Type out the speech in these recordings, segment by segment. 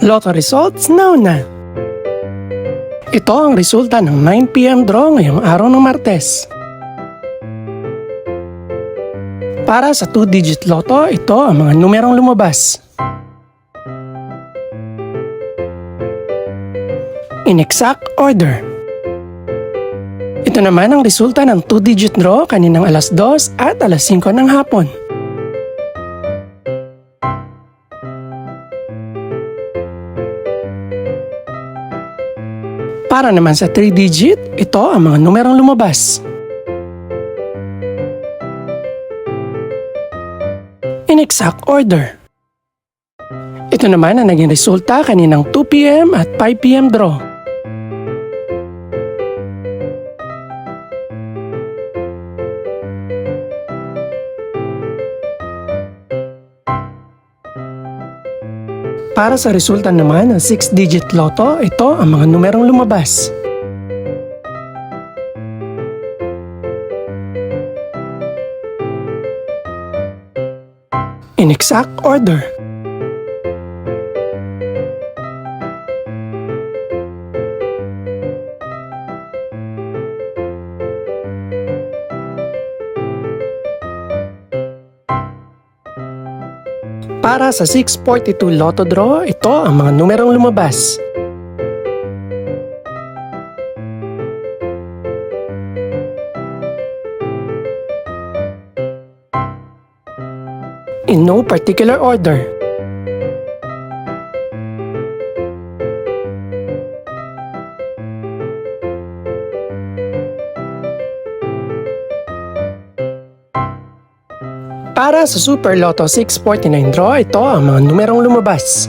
Lotto results now na! Ito ang resulta ng 9 PM draw ngayong araw ng Martes. Para sa 2-digit lotto, ito ang mga numerong lumabas. In exact order. Ito naman ang resulta ng 2-digit draw kaninang alas 2 at alas 5 ng hapon. Para naman sa 3-digit, ito ang mga numerong lumabas. In exact order. Ito naman ang naging resulta kaninang 2 PM at 5 PM draw. Para sa resulta naman ng 6-digit lotto, ito ang mga numerong lumabas. In exact order. Para sa 642 Lotto Draw, ito ang mga numerong lumabas. In no particular order. Para sa Super Lotto 649 draw, ito ang mga numerong lumabas.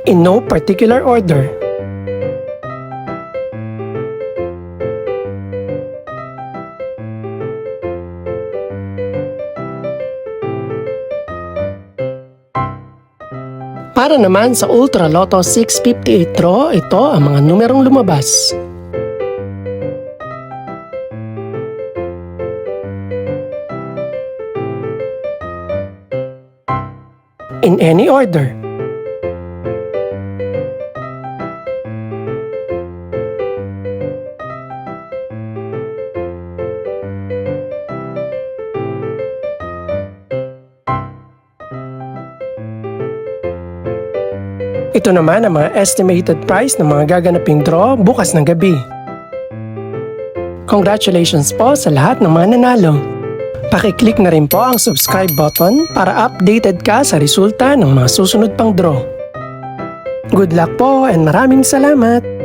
In no particular order. Para naman sa Ultra Lotto 658 draw, ito ang mga numerong lumabas. In any order. Ito naman ang mga estimated price ng mga gaganaping draw bukas ng gabi. Congratulations po sa lahat ng mga nanalo. Pakiclick na rin po ang subscribe button para updated ka sa resulta ng mga susunod pang draw. Good luck po and maraming salamat!